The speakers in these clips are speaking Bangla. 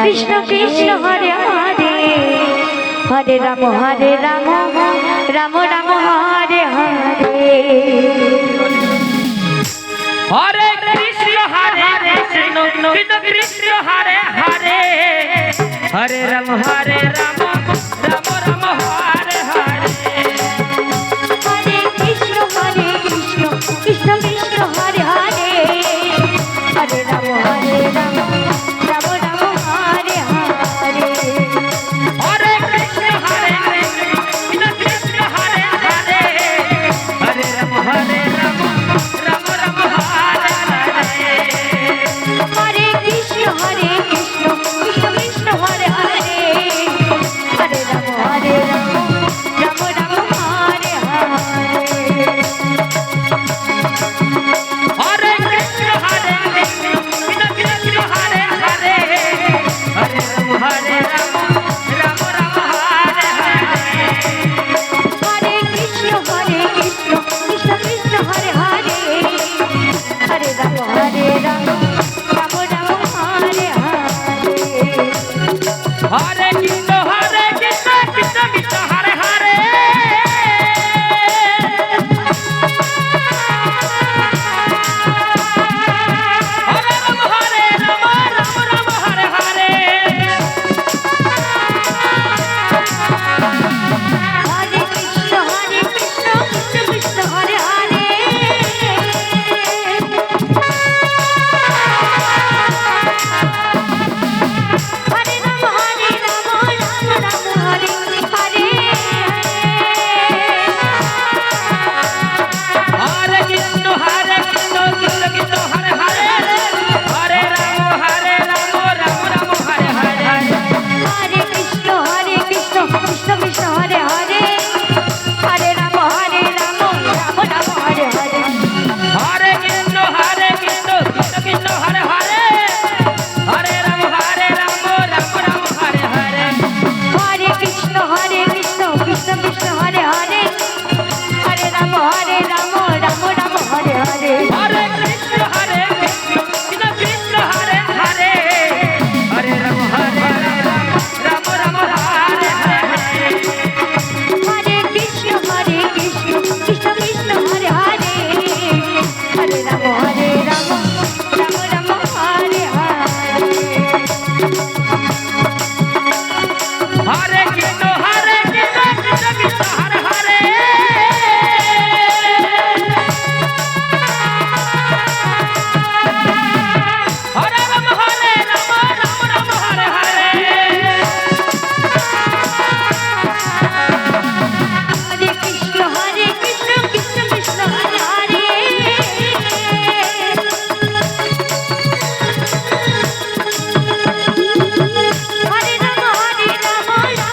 কৃষ্ণ কৃষ্ণ হরে হরে হরে রাম রাম রাম হরে হরে হরে কৃষ্ণ কৃষ্ণ কৃষ্ণ হরে হরে হরে রাম রাম রাম হরে হরে হরে কৃষ্ণ কৃষ্ণ কৃষ্ণ হরে হরে হরে রাম রাম রাম হরে হরে হরে কৃষ্ণ কৃষ্ণ হরে হরে হরে রাম রাম রাম হরে হরে হরে কৃষ্ণ কৃষ্ণ কৃষ্ণ হরে হরে হরে রাম রাম রাম হরে হরে হরে কৃষ্ণ কৃষ্ণ হরে হরে হরে রাম রাম রাম হরে হরে হরে কৃষ্ণ কৃষ্ণ কৃষ্ণ হরে হরে হরে রাম রাম রাম হরে হরে হরে কৃষ্ণ কৃষ্ণ কৃষ্ণ হরে হরে হরে রাম রাম হরে হরে হরে কৃষ্ণ কৃষ্ণ হরে হরে হরে রাম রাম হরে হরে হরে কৃষ্ণ কৃষ্ণ কৃষ্ণ হরে হরে হরে রাম রাম হরে হরে হরে কৃষ্ণ কৃষ্ণ কৃষ্ণ হরে হরে হরে রাম রাম হরে হরে হরে কৃষ্ণ কৃষ্ণ কৃষ্ণ হরে হরে হরে রাম রাম হরে হরে হরে কৃষ্ণ কৃষ্ণ কৃষ্ণ হরে হরে হরে রাম রাম হরে হরে হরে কৃষ্ণ কৃষ্ণ কৃষ্ণ হরে হরে হরে রাম রাম হরে হরে হরে কৃষ্ণ কৃষ্ণ কৃষ্ণ হরে হরে হরে রাম রাম হরে হরে হরে কৃষ্ণ কৃষ্ণ কৃষ্ণ হরে হরে হরে রাম রাম হরে হরে হরে কৃষ্ণ কৃষ্ণ কৃষ্ণ হরে হরে হরে রাম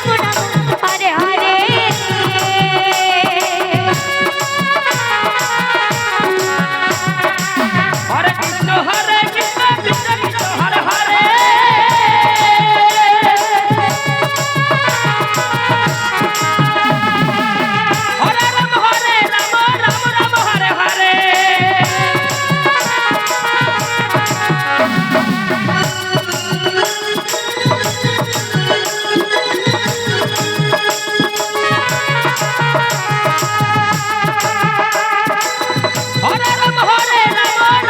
রাম হরে হরে হরে কৃষ্ণ কৃষ্ণ কৃষ্ণ হরে হরে হরে রাম রাম হরে হরে হরে রাম রাম হরে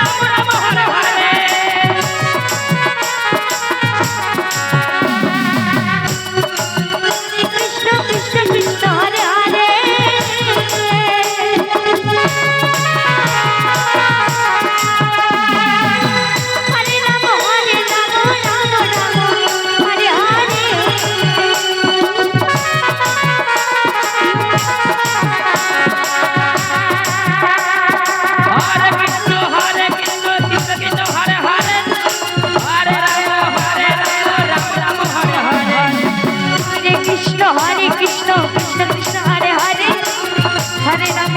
হরে কৃষ্ণ কৃষ্ণ হরে হরে হরে রাম রাম হরে হরে হরে কৃষ্ণ কৃষ্ণ কৃষ্ণ হরে হরে হরে রাম রাম হরে হরে হরে কৃষ্ণ কৃষ্ণ কৃষ্ণ হরে হরে হরে রাম